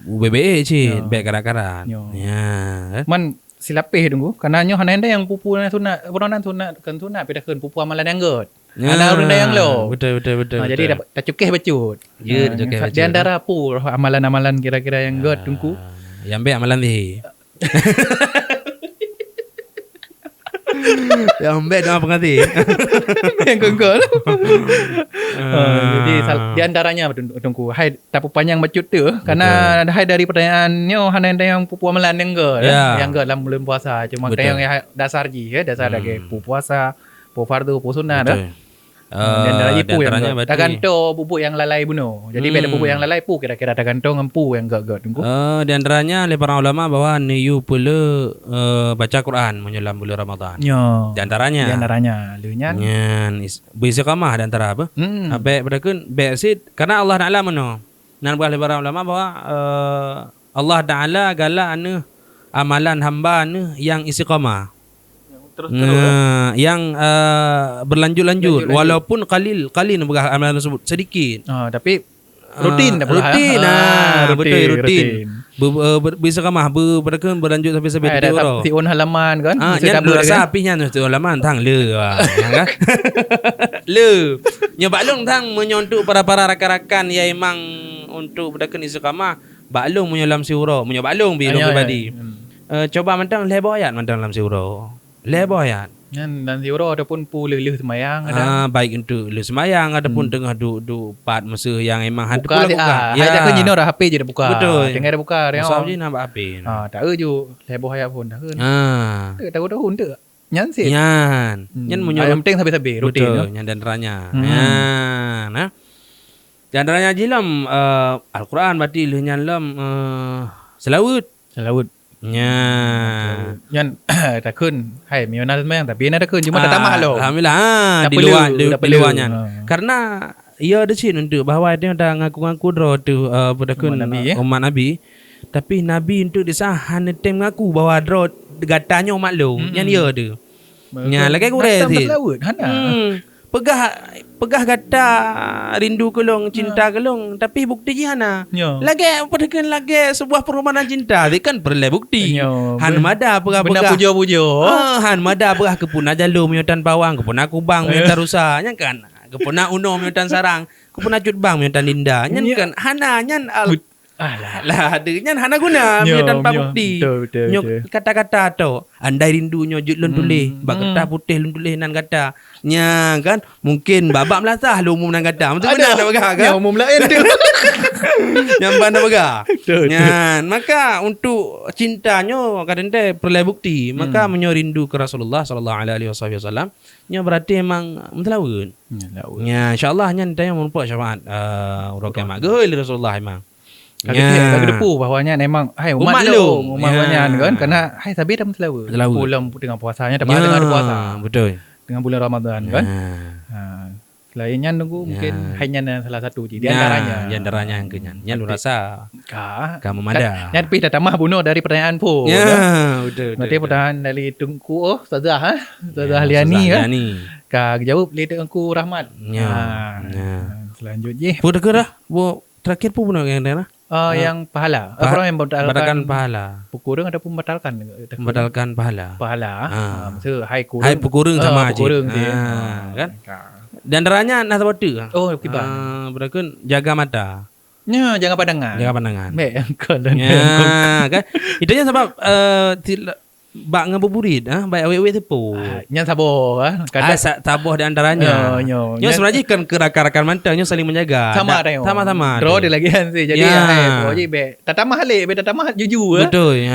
UBBE cik, baik karan-karan. Ya. Man silapih tunggu. Karena nyo hananda yang pupu sunat, peranan sunat kan sunat pedakun pupu amalan yang god. Ana urang yang lo. Betul. Jadi dah cukeh bacut. Ya, cukeh bacut. Di antara pu amalan-amalan kira-kira yang god tunggu. Yang baik amalan ni. Yang baik dengan pengerti. Yang gongol. Jadi di antaranya tunggu hai tapu panjang bacut tu karena hai dari pertanyaannya hana yang pupu amalan yang god yang god dalam bulan puasa cuma yang dasar ji dasar dari pupu puasa pupu fardu pupu sunat dan dari pu yang taganto bubuk yang lalai bunuh. Jadi beda bubuk yang lalai pu kira-kira taganto dengan pu yang gak tunggu. Di antaranya oleh para ulama bahwa niyu pula baca Quran menjelang bulan Ramadan. Di antaranya lunya beristiqamah di antara apa? Baik berdakun baik sid karena Allah Taala mano. Dan oleh para ulama bahwa Allah Taala galak anu amalan hamba anu yang istiqamah. Yang berlanjut walaupun qalil amalan tersebut sedikit tapi rutin rutin bisa kamah berlanjut sampai ada tiun halaman kan yang berasa apinya tu halaman tang le kan le nyoba long tang menyontuk para rakan-rakan yang emang untuk berdakan istiqamah baklong menyolam siuro menyoba long bi pribadi coba mentang lebo ayat mentang dalam siuro lebo ayat Dan zero ataupun pu leleh semayang ada. Baik untuk lu semayang ataupun tengah duk part masa yang emang hantu Buka pula buka. Ya. Ada kan jino dah HP je dah buka. Betul. Tengah dah buka dia. Masa je nampak api. Tak ada je lebo hayat pun dah kan. Tak tahun tak. Nyan sih. Nyan munyo. Yang penting habis-habis rutin. Betul, nyan dan ranya. Nah. Dan ranya jilam Al-Quran berarti lu nyan lam selawut. Nyan tak kun. Hai miona semayang tapi nak kun cuma tak tamah lo. Alhamdulillah di luar nyan. Karena ia ada sini untuk bahawa dia dah ngaku-ngaku draw tu pedakun umat Nabi. Tapi Nabi untuk disahan tem ngaku bahawa draw gatanya umat lo. Nyan dia tu. Nya lagi kurang sih. Pegah kata rindu kelong, cinta kelong, tapi bukti je hana. Lagi pedakun lagi sebuah permohonan cinta, dia kan perlu bukti. Han mada pegah benda pujo-pujo. Han mada pegah kepuna jalur menyotan bawang, kepuna kubang menyotan rusa, nyan kan. Kepuna uno menyotan sarang, kepuna cut bang menyotan linda, nyan kan. Hana nyan lah dengan hana guna tanpa bukti. Betul. Kata-kata tu andai rindunya jut lun tulis bak kata putih lun tulis nan kata nya kan mungkin babak melasah lu umum nan kata betul benar tak bagah kan umum lain tu yang bandar bagah nya maka untuk cintanya kadang dia perlu bukti maka menyorindu ke Rasulullah sallallahu alaihi wasallam nya berarti memang mentelawun nya insyaallah nya tanya merupa syafaat urang kiamat geul Rasulullah memang kagak depu bahawanya memang hai umat lo umatnya kan karena hai sabi dah selalu bulan dengan puasanya dah dengan ada puasa betul dengan bulan Ramadan kan selainnya nunggu mungkin hanya salah satu di antaranya yang kenyan lu rasa kamu mada tapi dah tamah bunuh dari pertanyaan pun betul berarti pertanyaan dari Tungku Ustazah Ustazah Liani kan jawab dari Tungku Rahmat selanjutnya terakhir pun bunuh yang mana yang pahala. Orang yang membatalkan pahala. Pukurung ataupun membatalkan. Membatalkan pahala. Maksud hai kurung. Hai pukurung sama aja. Kan? Dan darahnya nak sebatu. Oh, kibar. Berakun jaga mata. Ya, jangan pandangan. Baik, kalau kan. Itunya sebab bak ngabuburit baik awet-awet tepu. Nya sabar kadang sabar di antaranya. Nyo sebenarnya kan kerakan-rakan mantau nyo saling menjaga. Sama-sama. Draw dia lagi kan sih. Jadi pokoknya be tatamah halik, be tatamah jujur. Betul.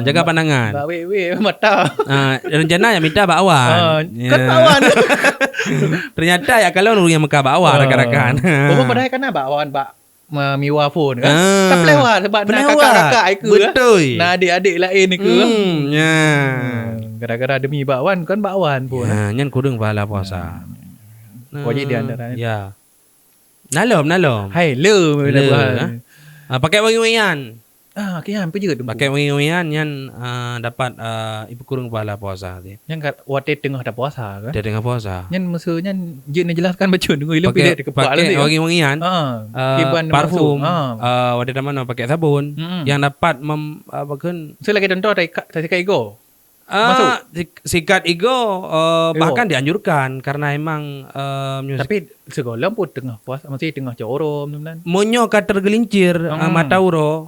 Jaga pandangan. Bak weh mata. Rencana yang minta bak awan. Kan awan. Ternyata ya kalau nurung yang Mekah bak awan rakan-rakan. Oh padahal kan bak awan bak memiwa phone kan. Tak pelewat sebab nak kakak-kakak ke. Betul. Nak adik-adik lain ke. Gara-gara demi bakwan kan bakwan pun. Nyan kurang pahala puasa. Pokoknya di antaranya. Ya. Nalom. Hai, pakai wangi-wangian. Kian apa juga tu. Pakai wangi-wangian yang dapat ibu kurang pahala puasa dia. Yang waktu tengah dah puasa kan? Dia tengah puasa. Yang maksudnya dia jelaskan baca tunggu ilang pilih dekat kepala pakai wangi-wangian. Parfum. Waktu mana pakai sabun yang dapat saya lagi contoh dari sikat ego. Sikat ego bahkan dianjurkan karena emang tapi sekolah pun tengah puasa masih tengah corom teman. Monyo ka tergelincir mata uro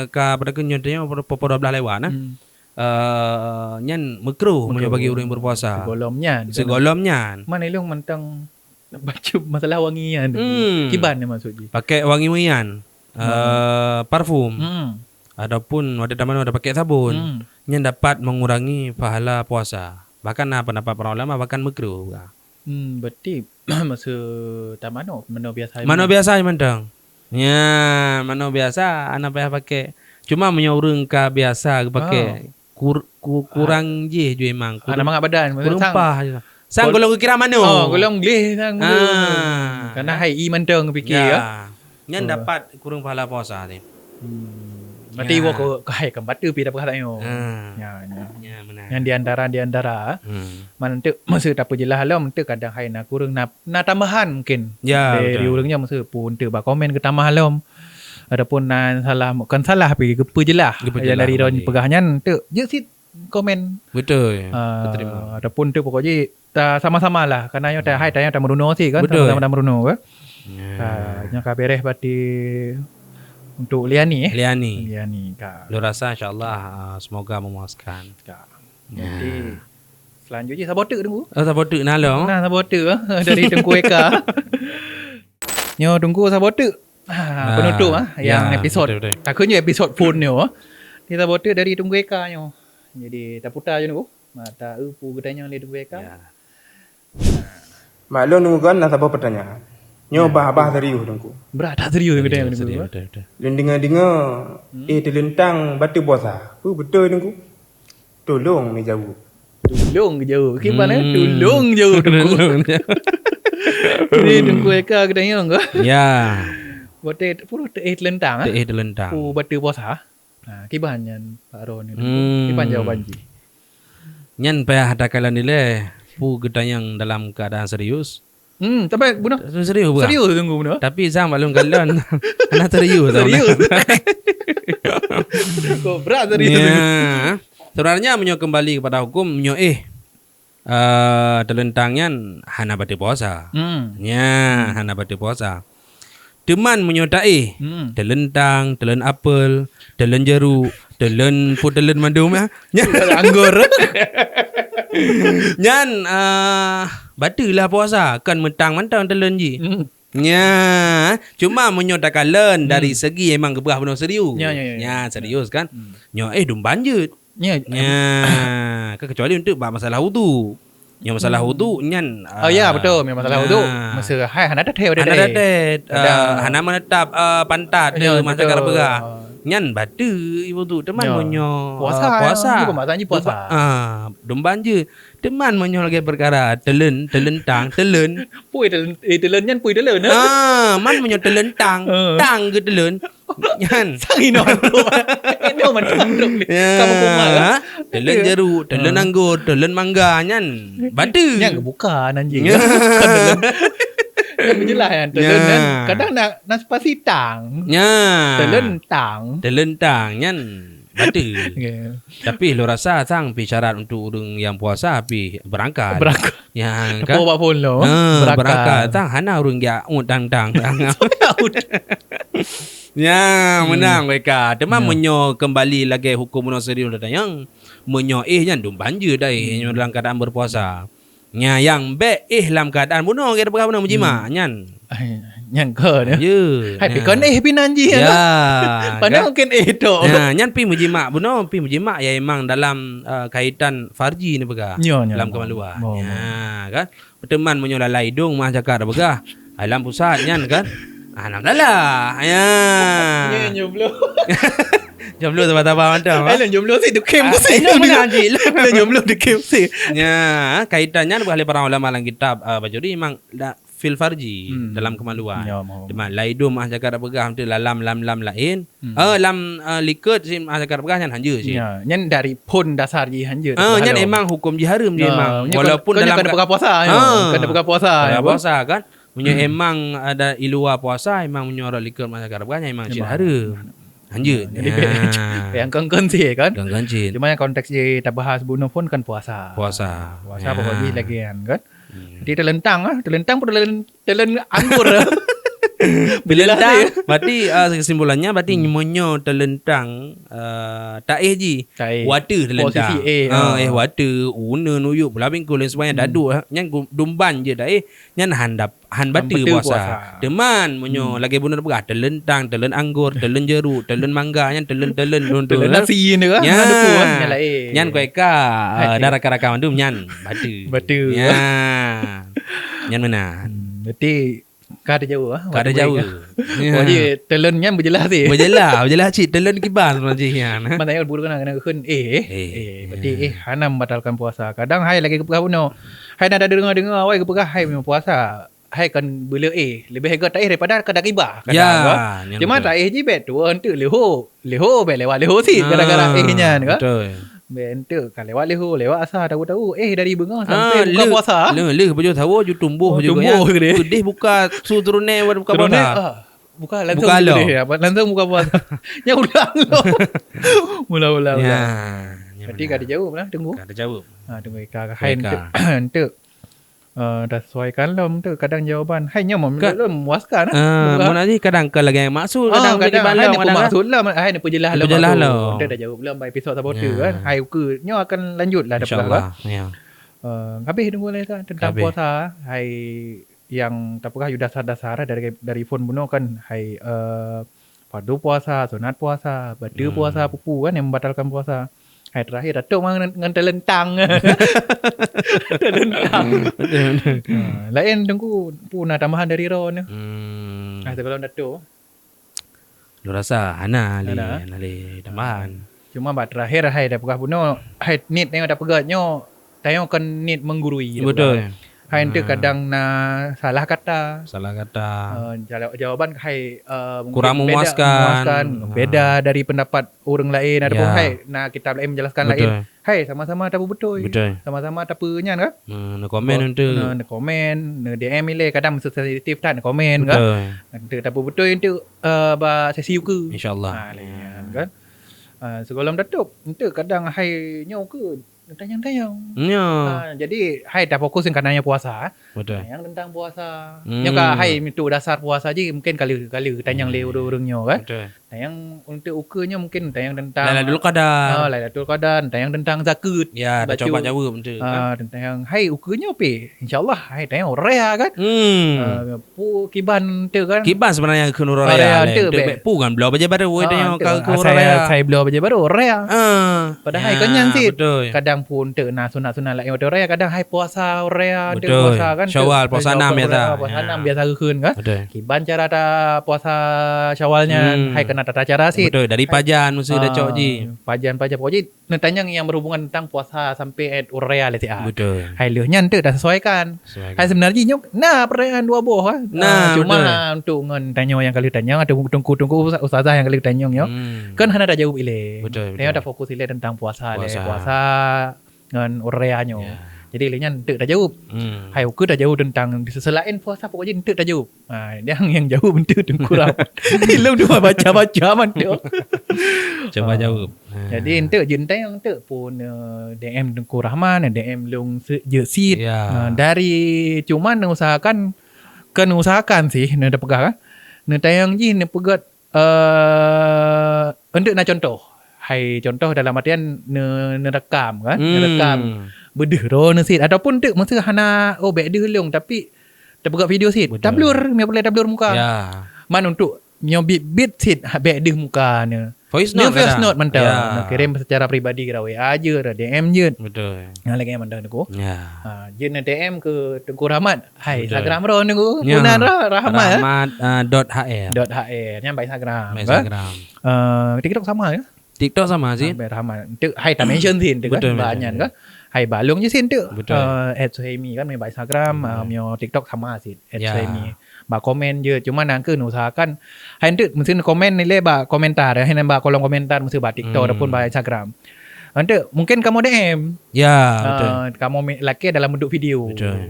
ka pada kenyotanya popo 12 lewat nyan makruh monyo bagi orang yang berpuasa segolomnya mana ilung mentang baca masalah wangian kiban maksudnya pakai wangi-wangian parfum ataupun ada teman ada pakai sabun yang dapat mengurangi pahala puasa. Bahkan pendapat para ulama bahkan makruh. Berarti masa tak mana biasa. Mana biasa mentang. Ya, mana biasa anak payah pakai. Cuma menyorong ke biasa pakai kurang je memang. Anak mangap badan. Kurang pah. Sang golong kira mana? Golong gleh sang. Karena hai mentang fikir ya. Yang dapat kurang pahala puasa ni. Berarti wo ko kai kambat tu pi dapat katanya. Ya benar. Yang di antara man tu masa tak apa jelah halam tu kadang hai nak kurang nak tambahan mungkin. Dari urangnya masa pun tu ba komen ke tambah halam. Adapun nan salah bukan salah pi ke jelah. Yang dari ron pegahnya tu je sit komen. Betul. Adapun tu pokoknya sama-sama lah karena yo tak hai tanya tak meruno sih kan sama-sama meruno ke. Nya ka beres berarti untuk Liani Lu rasa insyaAllah semoga memuaskan. Jadi Selanjutnya saboteur tunggu. Saboteur nalo. Nah, saboteur dari Tengku Eka. Nyo tunggu saboteur. Penutup yang episod. betul. Takutnya episod phone nyo. Ni saboteur dari Tengku Eka nyo. Jadi tak putar je tunggu. Mata upu katanya le Tengku Eka. Ya. Maklum nunggu kan nak apa pertanyaan. Nyo bah serius tunggu. Berat tak serius katanya Betul, tunggu. betul. Lin dengar terlentang batu puasa. Betul tunggu. Tolong ni jauh. Tolong ke jauh. Gimana? Tolong jauh tunggu. Ni Tengku Eka katanya enggak. Ya. Bote puru telentang Terlentang. Pu batu puasa. Kibannya Pak Ron ni. Hmm. Kiban jawaban ji. Nyan payah ada kala nilai pu gedayang dalam keadaan serius. Tapi bunuh. Serius bukan? Serius tunggu bunuh. Tapi Zam maklum galon. Anak serius tau. Serius. Kok berat serius. Ya. Sebenarnya menyo kembali kepada hukum menyo telentangnya hana batu puasa. Ya, hana batu puasa. Teman menyodai telentang, telen apel, telen jeruk, telen putelen mandum ya. Anggur. Nyan batulah puasa kan mentang-mentang telen ji. Ya, cuma menyodakkan len dari segi emang keberah benar serius. Ya, serius kan. Nyo dum banjut. Ya. Kecuali untuk masalah wudu. Yang masalah wudu nyan Betul memang masalah wudu. Masa hana dah teu hana menetap pantat dia masa kara berah. Nyan batu ibu tu teman monyo puasa. Bukan maksudnya puasa. Domban je. Teman monyo lagi perkara telentang. Pui telen nyan pui telen. Man monyo telentang. Tang ke telen. Nyan. Sang ino. Ino man tunduk ni. Kamu kumal. Telen jeruk, telen anggur, telen mangga nyan. Batu. Nyan bukan anjing. Kan telen. Yang menjelah kan telen kan. Kadang nak spasi tang. Ya. Telentang nyan. Batu. Tapi lo rasa sang pi syarat untuk orang yang puasa pi berangkat. Ya kan. Bawa pun lo. Berangkat. Sang hana orang dia tang. Ya, menang mereka. Teman menyo kembali lagi hukum menyo serius yang menyo nyan dum banjir dai dalam keadaan berpuasa. Nya yang be dalam keadaan bunuh kira berapa bunuh menjima nyan. Nyan ke ni. Ya. Hai pikon pi nanji ya. Padahal mungkin tu. Ya, nyan pi menjima bunuh pi menjima ya emang dalam kaitan farji ni begah. Dalam kemaluan. Ya, kan. Teman menyo lalai dong mah cakap begah. Dalam pusat nyan kan. Alhamdulillah. Ya. Jomblo. Jomblo taba-taba macam. Jomblo si tu kem si. Jomblo di kem si. Ya, kaitannya boleh para ulama dalam kitab bajuri memang fil farji dalam kemaluan. Deman laidum ah cakap begah tu lam lain. Lam liket si ah cakap begah nyan hanja si. Ya, nyan dari pun dasar ji hanja. Nyan emang hukum ji haram dia memang. Walaupun dalam kena buka puasa. Kena buka puasa. Puasa kan. Punya emang ada iluar puasa emang menyorot likur masyarakat banyak emang cin haram. Anjir. Yang kengken sih kan. Kengken cin. Cuma yang konteks je tak bahas bunuh pun kan puasa. Puasa pokoknya lagi kan. Jadi telentang pun telen anggur. Telentang berarti kesimpulannya berarti menyo telentang taih ji. Water telentang. Water una nuyuk pula bingkul dan sebagainya dadu nyan dumban je taih nyan han batu puasa. Teman menyo lagi bunuh berah telentang, telen anggur, telen jeruk, telen mangga nyan telen telen nasi ni kan. Nyan kueka darah-darah tu nyan batu. Ya. Nyan mana? Berarti Kada jauh Kada jauh. Oh je telennya berjelas sih. Berjelas cik telen kibar sebenarnya. Mana yang buruk kena kun berarti hana membatalkan puasa. Kadang hai lagi kepegah puno. Hai nak ada dengar awai kepegah hai memang puasa. Hai kan bela lebih hebat tak daripada kada kibar. Ya. Cuma tak je bet tu untuk leho be lewat leho sih kadang-kadang nya kan. Betul. Bentuk kan lewat asar tahu dari bengang sampai buka puasa. Le baju tahu ju tumbuh juga ya. Gede buka sutrune buka puasa. Buka langsung buka puasa. Ya ulang lo. Mula. Ya. Berarti kada jauh lah tunggu. Kada jauh. Tunggu hai untuk dah sesuaikan lah tu kadang jawapan hanya memuaskan mun nanti kadang lagi maksud kadang hai maksud lah hai nak perjelas lah kita dah jawab belum episod saboteur kan hai ke nyo akan lanjut lah dapat ya Habis tunggu lah tentang Habis. puasa. Hai yang tapukah dasar-dasar dari phone buno kan hai fardu puasa, sunat puasa, batu puasa, pupu kan yang membatalkan puasa. Hai terakhir Datuk mang dengan telentang. Telentang. Lain tunggu punah tambahan dari Ron. Sebelum Datuk. Lu rasa Hana Hana. le tambahan. Cuma bat terakhir hai tapukah buno hai nit tengok tapukahnya tayong kan nit menggurui. Betul. Hai ente kadang na salah kata. Salah kata. Jawaban hai mungkin Kurang memuaskan. beda dari pendapat orang lain ataupun Ya. hai nah kita lain menjelaskan Betul. lain. Hai sama-sama tapu betul. Betul. Sama-sama tapu nyan kan? Nak komen untuk. Na komen, na DM ile kadang sensitif tak na komen kan? Betul. Nanti tapu betul itu ba sesi ke. InsyaAllah. Lain kan? Sebelum datuk, ente kadang hai nyau ke tanyang-tanyang. Ya. Jadi hai dah fokus yang kananya puasa. Betul. Tanyang tentang puasa. Nya ka hai itu dasar puasa je mungkin kali tanyang le orang-orangnya kan. Betul. Tanyang untuk ukanya mungkin tanyang tentang Lala dulu kadar. Lailatul Qadar, tanyang tentang zakat. Ya, dah Baca- coba jawab betul. Tentang hai ukanya apa? InsyaAllah hai tanyang rea kan. Pu kiban tu kan. Kiban sebenarnya ke Nurul Raya, Raya. tu, Untuk be. Pu kan belau baca baru. Tanya ke Nurul Raya. Saya beliau baca baru rea. Padahal hai kenyan sih. Betul. Kadang pun tu nah sunat-sunat lain waktu raya kadang hai puasa rea tu Betul. puasa kan. Syawal, puasa 6 biasa. Puasa Ya. 6 biasa keun kan. Betul. Kiban cara ta puasa Syawalnya hai kena tata cara sih. Betul. Dari pajan mesti dah cok ji. Pajan-pajan pokoknya tentang yang berhubungan tentang puasa sampai rea lah sih. Betul. Hai leuhnya tu dah sesuaikan. Sesuaikan. Hai sebenarnya nyok nah perayaan dua boh kan. Nah, cuma betul. untuk ngan tanya yang kali tanya ada tunggu ustazah yang kali tanya yo. Kan hana dah jawab ile. Betul, Tanya betul. dah fokus ile tentang puasa le. Puasa. Puasa ngan ureanyo. Ya. Jadi ilenya ente dah jawab. Hai uku dah jauh tentang selain puasa pokoknya ente dah jauh. Yang jauh ente tengku rapat. Ilmu dua baca-baca man tu. Coba jawab. Jadi ente jente yang ente pun DM Tengku Rahman, DM Long Je Sid. Ya. Dari cuman usahakan sih nak pegang. Nak tayang ji nak pegat untuk nak contoh. Hai contoh dalam artian nerekam kan? Nerekam bedeh ro ne sit ataupun tek masa hana back dia long tapi terpegat video sit. Betul. Tablur me boleh tablur muka. Ya. Man untuk nyo bit sit back dia muka ne. Voice Dia note. voice kadang. note mentau. Ya. Nak kirim secara peribadi ke WA je, DM je. Betul. Yang lagi yang mandang aku. Ya. Je nak DM ke Tengku Rahmat. Hai Betul. Instagram ro niku. Ya. Punan Rahmat. Rahmat.hr. .hr nya by Instagram. Instagram. TikTok sama ya? TikTok sama sih. By Rahmat. Tek hai tak mention sin tek Betul, kan banyak betul. kan. Hai balung je sin tek. Betul. @suhaimi kan by Instagram, mio TikTok sama sin. Ya. @suhaimi. Ba komen je cuma nangke usahakan hai tek mesti komen ni le ba komentar hai nan ba kolom komentar mesti ba TikTok ataupun ba Instagram. Ante mungkin kamu DM. Ya, betul. Kamu laki dalam bentuk video. Betul.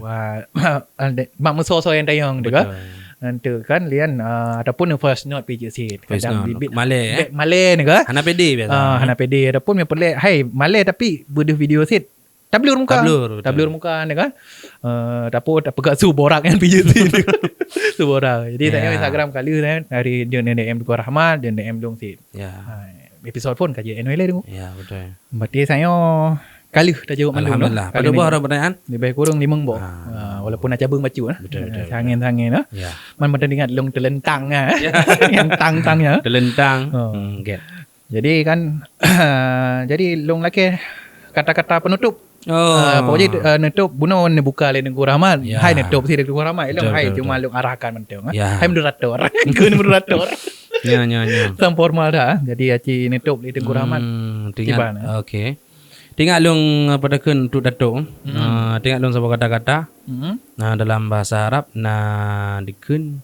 Mak musuh yang tayang tu kan. Betul. Nanti kan lian ataupun first note PJ seed. Voice note. bibit Malay, Malay ni ke? Hana pede biasa. Hana pede ataupun yang pelik hai Malay tapi berdua video seed. Tablur muka. Tablur, betul. Tablur muka ni kan. Tapi tak pegat su borak kan PJ seed. Su borak. Jadi saya Ya. Instagram kali kan dari dia DM Tengku Rahmat dan DM Dong seed. Ya. Episod pun kaji annual tu. Ya, betul. Berarti saya kali dah jawab mandung. Alhamdulillah. Pada buah ada pertanyaan? Lebih kurang 5 boh. Walaupun nak cabung bacu lah. Betul, betul. Sangin-sangin lah. Ya. Man pada ingat long telentang ah. Yang tang-tangnya. Telentang. Oh. Get. Jadi kan jadi long laki kata-kata penutup. Oh. Pokoknya nutup buno ne buka le Tengku Rahmat. Ya. Hai nutup si Tengku Rahmat. Long Betul, hai betul, cuma long arahkan mentang. Ya. Hai moderator. Kun moderator. Ya, ya, ya. Sam formal dah. Jadi aci nutup le Tengku Rahmat. Kiban, Tinggal. Okey. Tinggal long pada kun untuk datuk. Tinggal long sebuah kata-kata. Dalam bahasa Arab dikun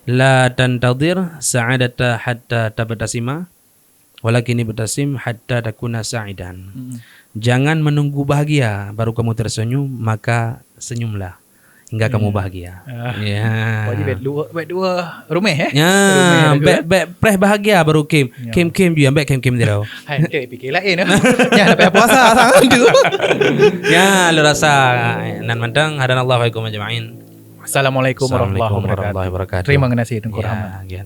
la tantadir sa'adata hatta tabtasima walakin ibtasim hatta takuna sa'idan. Jangan menunggu bahagia baru kamu tersenyum, maka senyumlah hingga kamu bahagia. Ya. Pokoknya bet dua rumah Ya, back press bahagia baru Kim. Kim juga back Kim dia. Hai nanti fikir lain lah. Jangan sampai puasa sangat tu. Ya, lu rasa nan mantang hadanallahu wa iyyakum ajma'in. Assalamualaikum warahmatullahi wabarakatuh. wabarakatuh. Terima kasih Tengku Rahmat. Ya,